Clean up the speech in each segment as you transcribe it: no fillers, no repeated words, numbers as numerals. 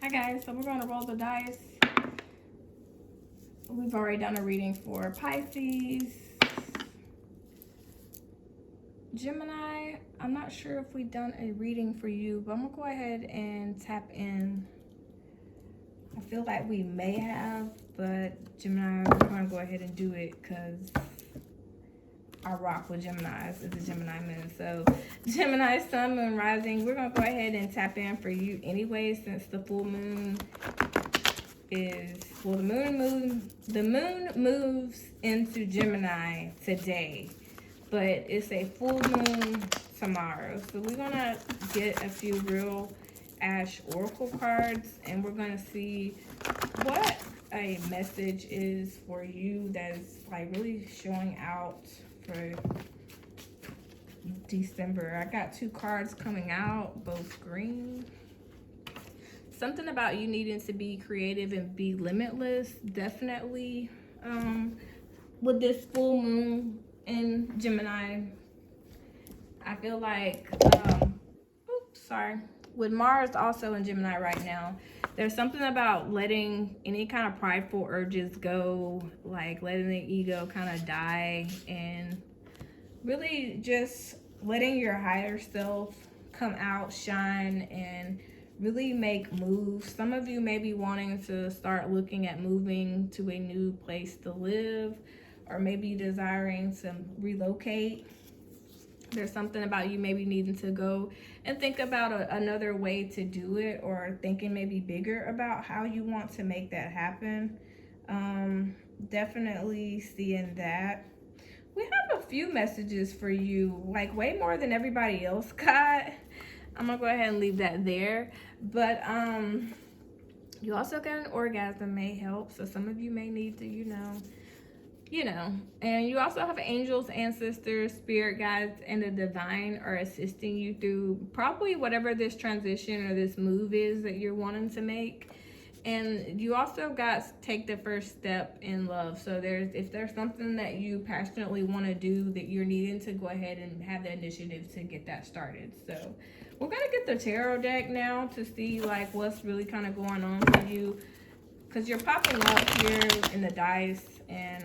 Hi guys, so we're going to roll the dice. We've already done a reading for Pisces, Gemini. I'm not sure if we've done a reading for you, but I'm going to go ahead and tap in. I feel like we may have, but Gemini, we're going to go ahead and do it because I rock with Geminis. It's a Gemini moon. So Gemini, sun, moon, rising. We're going to go ahead and tap in for you anyway, since the full moon is, well, the moon moves into Gemini today, but it's a full moon tomorrow. So we're going to get a few real Ash Oracle cards, and we're going to see what a message is for you that's like really showing out for December. I got two cards coming out, both green. Something about you needing to be creative and be limitless, definitely. With this full moon in Gemini, I feel like, with Mars also in Gemini right now, there's something about letting any kind of prideful urges go, like letting the ego kind of die, and really just letting your higher self come out, shine, and really make moves. Some of you may be wanting to start looking at moving to a new place to live, or maybe desiring to relocate. There's something about you maybe needing to go and think about another way to do it, or thinking maybe bigger about how you want to make that happen. Definitely seeing that. We have a few messages for you, like way more than everybody else got. I'm gonna go ahead and leave that there. But you also got an orgasm may help. So some of you may need to, you know, and you also have angels, ancestors, spirit guides, and the divine are assisting you through probably whatever this transition or this move is that you're wanting to make. And you also got take the first step in love. So if there's something that you passionately want to do, that you're needing to go ahead and have the initiative to get that started. So we're gonna get the tarot deck now to see like what's really kind of going on for you, because you're popping up here in the dice. And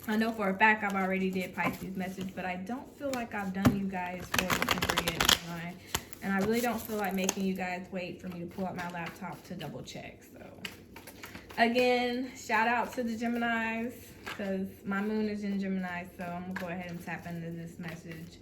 I know for a fact I've already did Pisces message, but I don't feel like I've done you guys for December yet, and I really don't feel like making you guys wait for me to pull up my laptop to double check. So again, shout out to the Geminis, because my moon is in Gemini. So I'm gonna go ahead and tap into this message.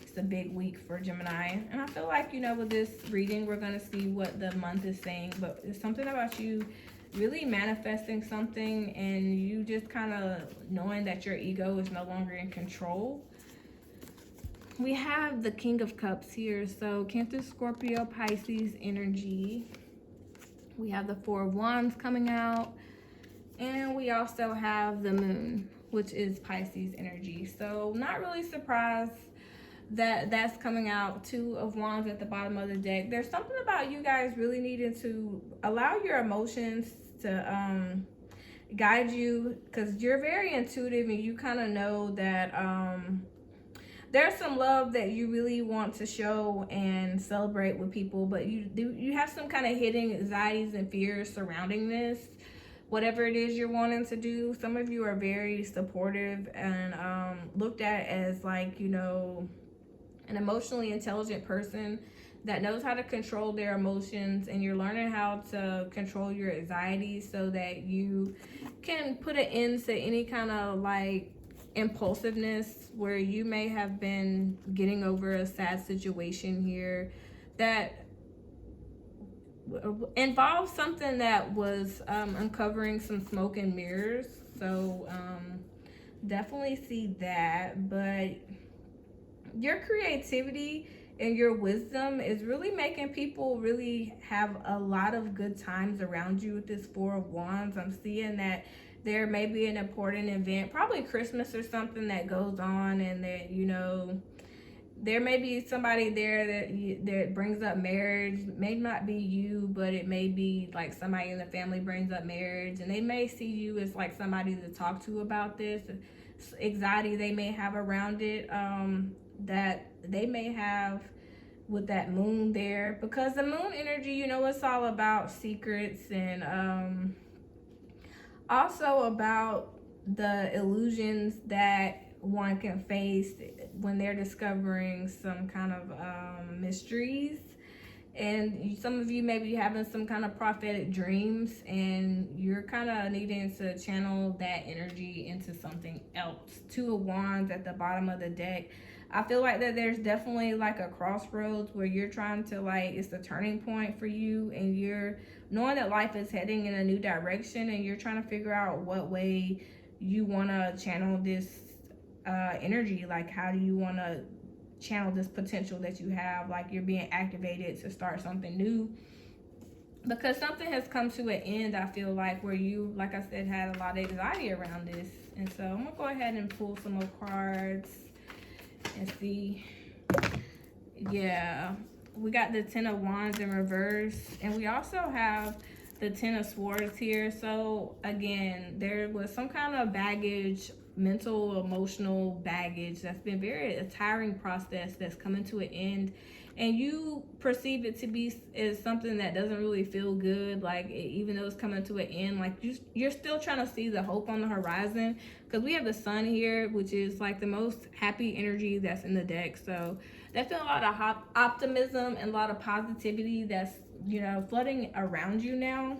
It's a big week for Gemini, and I feel like, you know, with this reading we're gonna see what the month is saying, but it's something about you really manifesting something, and you just kind of knowing that your ego is no longer in control. We have the King of Cups here, so Cancer, Scorpio, Pisces energy. We have the Four of Wands coming out, and we also have the Moon, which is Pisces energy. So not really surprised that that's coming out. Two of Wands at the bottom of the deck. There's something about you guys really needing to allow your emotions to guide you, because you're very intuitive, and you kind of know that there's some love that you really want to show and celebrate with people, but you have some kind of hidden anxieties and fears surrounding this, whatever it is you're wanting to do. Some of you are very supportive and looked at as, like, you know, an emotionally intelligent person that knows how to control their emotions, and you're learning how to control your anxieties so that you can put an end to any kind of like impulsiveness, where you may have been getting over a sad situation here that involves something that was uncovering some smoke and mirrors. So definitely see that. But your creativity and your wisdom is really making people really have a lot of good times around you with this Four of Wands. I'm seeing that there may be an important event, probably Christmas or something, that goes on, and that, you know, there may be somebody there that brings up marriage. May not be you, but it may be like somebody in the family brings up marriage, and they may see you as like somebody to talk to about this anxiety they may have around it, that they may have with that moon there, because the moon energy, you know, it's all about secrets and also about the illusions that one can face when they're discovering some kind of mysteries. And some of you may be having some kind of prophetic dreams, and you're kind of needing to channel that energy into something else. Two of Wands at the bottom of the deck. I feel like that there's definitely like a crossroads where you're trying to, like, it's a turning point for you, and you're knowing that life is heading in a new direction, and you're trying to figure out what way you want to channel this energy. Like, how do you want to channel this potential that you have? Like, you're being activated to start something new, because something has come to an end, I feel like, where you, like I said, had a lot of anxiety around this. And so I'm gonna go ahead and pull some more cards and see. Yeah, we got the Ten of Wands in reverse, and we also have the Ten of Swords here. So again, there was some kind of baggage, mental, emotional baggage that's been a tiring process that's coming to an end, and you perceive it to be as something that doesn't really feel good. Like, even though it's coming to an end, like you're still trying to see the hope on the horizon, because we have the Sun here, which is like the most happy energy that's in the deck. So there's been a lot of optimism and a lot of positivity that's, you know, flooding around you now,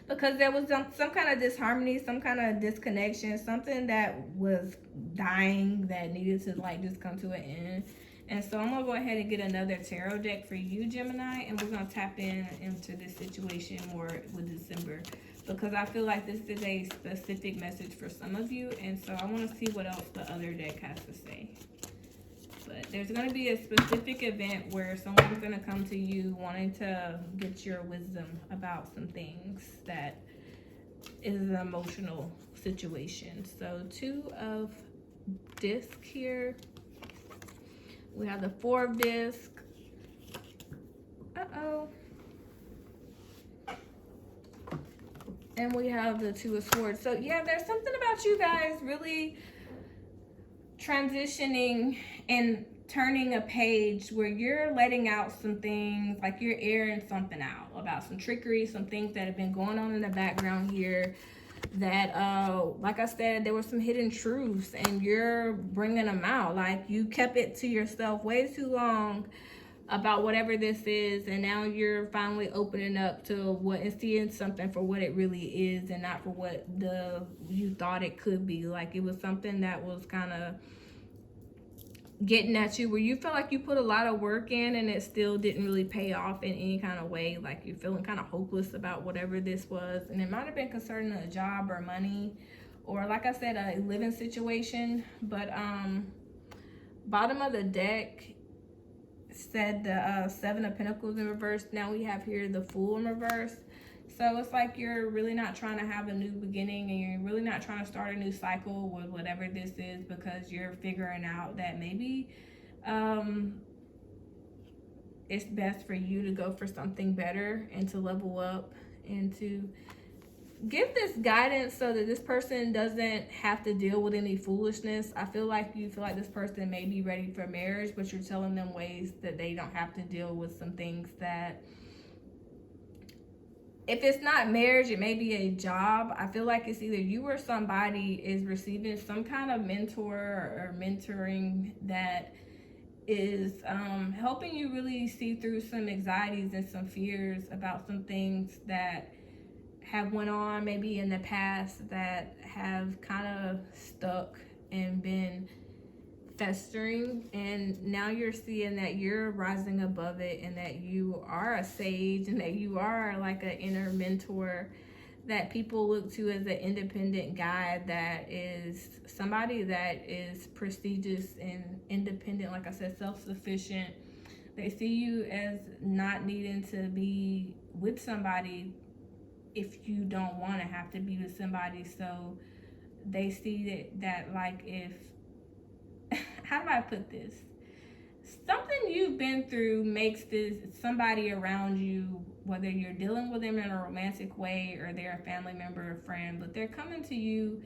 because there was some kind of disharmony, some kind of disconnection, something that was dying that needed to, like, just come to an end. And so I'm gonna go ahead and get another tarot deck for you, Gemini, and we're gonna tap into this situation more with December, because I feel like this is a specific message for some of you, and so I want to see what else the other deck has to say. But there's going to be a specific event where someone's going to come to you wanting to get your wisdom about some things that is an emotional situation. So Two of Disc here. We have the Four of Disc. And we have the Two of Swords. So yeah, there's something about you guys really transitioning and turning a page where you're letting out some things, like you're airing something out about some trickery, some things that have been going on in the background here that like I said, there were some hidden truths, and you're bringing them out. Like, you kept it to yourself way too long about whatever this is, and now you're finally opening up to what, and seeing something for what it really is, and not for what you thought it could be. Like, it was something that was kind of getting at you, where you felt like you put a lot of work in and it still didn't really pay off in any kind of way. Like, you're feeling kind of hopeless about whatever this was, and it might have been concerning a job or money, or, like I said, a living situation. But bottom of the deck said the Seven of Pentacles in reverse. Now we have here the Fool in reverse. So it's like you're really not trying to have a new beginning, and you're really not trying to start a new cycle with whatever this is, because you're figuring out that maybe it's best for you to go for something better and to level up and to give this guidance so that this person doesn't have to deal with any foolishness. I feel like you feel like this person may be ready for marriage, but you're telling them ways that they don't have to deal with some things that, if it's not marriage, it may be a job. I feel like it's either you or somebody is receiving some kind of mentor or mentoring that is helping you really see through some anxieties and some fears about some things that have went on maybe in the past that have kind of stuck and been festering, and now you're seeing that you're rising above it, and that you are a sage, and that you are like an inner mentor that people look to as an independent guide, that is somebody that is prestigious and independent, like I said, self-sufficient. They see you as not needing to be with somebody if you don't want to have to be with somebody. So they see that like, if how do I put this? Something you've been through makes this somebody around you, whether you're dealing with them in a romantic way or they're a family member or friend, but they're coming to you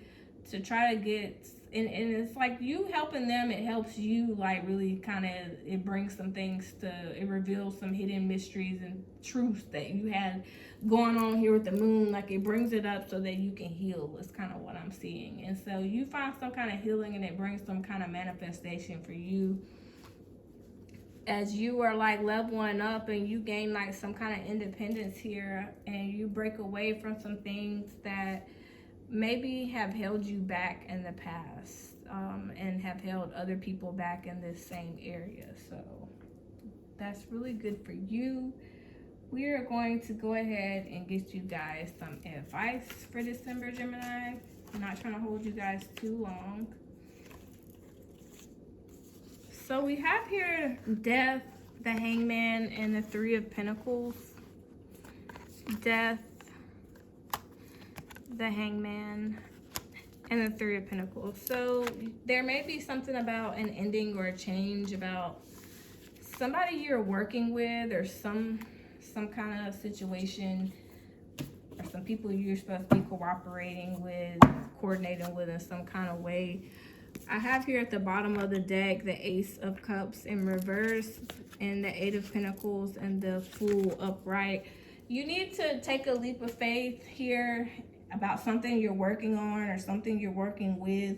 to try to get, and it's like you helping them, it helps you, like really kind of, it brings some things to, it reveals some hidden mysteries and truths that you had going on here with the moon. Like it brings it up so that you can heal, is kind of what I'm seeing. And so you find some kind of healing, and it brings some kind of manifestation for you as you are like leveling up, and you gain like some kind of independence here, and you break away from some things that maybe have held you back in the past, and have held other people back in this same area. So that's really good for you. We are going to go ahead and get you guys some advice for December, Gemini. I'm not trying to hold you guys too long. So we have here Death, the Hangman, and the Three of Pentacles. Death, the Hangman, and the Three of Pentacles. So there may be something about an ending or a change, about somebody you're working with, or some kind of situation, or some people you're supposed to be cooperating with, coordinating with in some kind of way. I have here at the bottom of the deck the Ace of Cups in reverse, and the Eight of Pentacles, and the Fool upright. You need to take a leap of faith here about something you're working on, or something you're working with,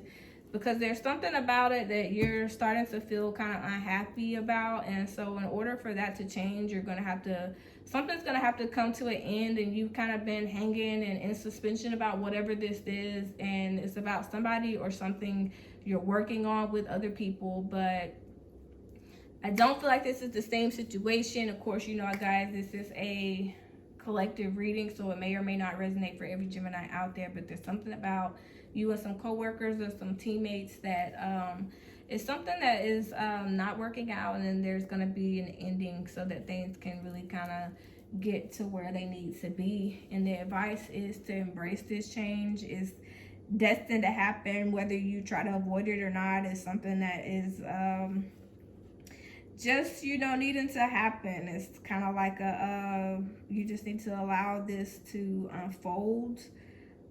because there's something about it that you're starting to feel kind of unhappy about. And so in order for that to change, you're going to have to, something's going to have to come to an end, and you've kind of been hanging and in suspension about whatever this is. And it's about somebody or something you're working on with other people, but I don't feel like this is the same situation. Of course, you know, guys, this is a collective reading, so it may or may not resonate for every Gemini out there, but there's something about you and some co-workers or some teammates that is something that is not working out, and then there's going to be an ending so that things can really kind of get to where they need to be. And the advice is to embrace this change. It's destined to happen, whether you try to avoid it or not. It's something that is just, you know, needing to happen. It's kind of like a you just need to allow this to unfold,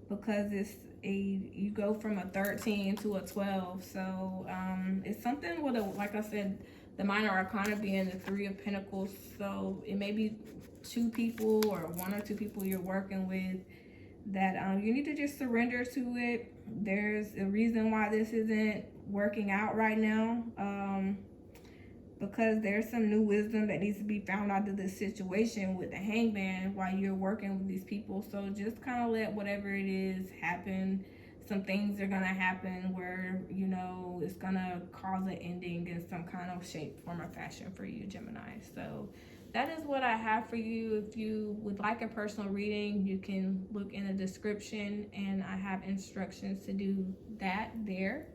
because it's you go from a 13 to a 12. So it's something with a, like I said, the minor arcana being the Three of Pentacles. So it may be two people or one or two people you're working with that you need to just surrender to it. There's a reason why this isn't working out right now, because there's some new wisdom that needs to be found out of this situation with the Hangman while you're working with these people. So just kind of let whatever it is happen. Some things are going to happen where, you know, it's going to cause an ending in some kind of shape, form, or fashion for you, Gemini. So that is what I have for you. If you would like a personal reading, you can look in the description, and I have instructions to do that there.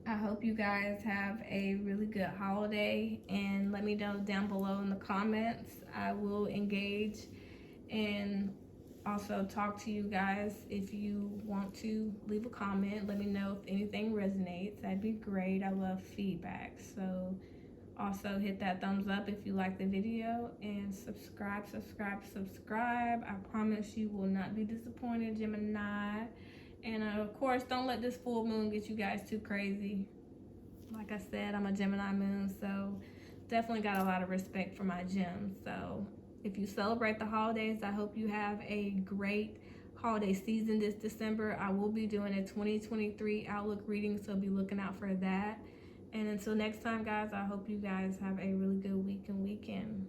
I hope you guys have a really good holiday, and let me know down below in the comments. I will engage and also talk to you guys. If you want to leave a comment, let me know if anything resonates. That'd be great. I love feedback. So also hit that thumbs up if you like the video, and subscribe. I promise you will not be disappointed, Gemini. And of course, don't let this full moon get you guys too crazy. Like I said, I'm a Gemini moon, so definitely got a lot of respect for my gems. So if you celebrate the holidays, I hope you have a great holiday season this December. I will be doing a 2023 outlook reading, so be looking out for that. And until next time, guys, I hope you guys have a really good week and weekend.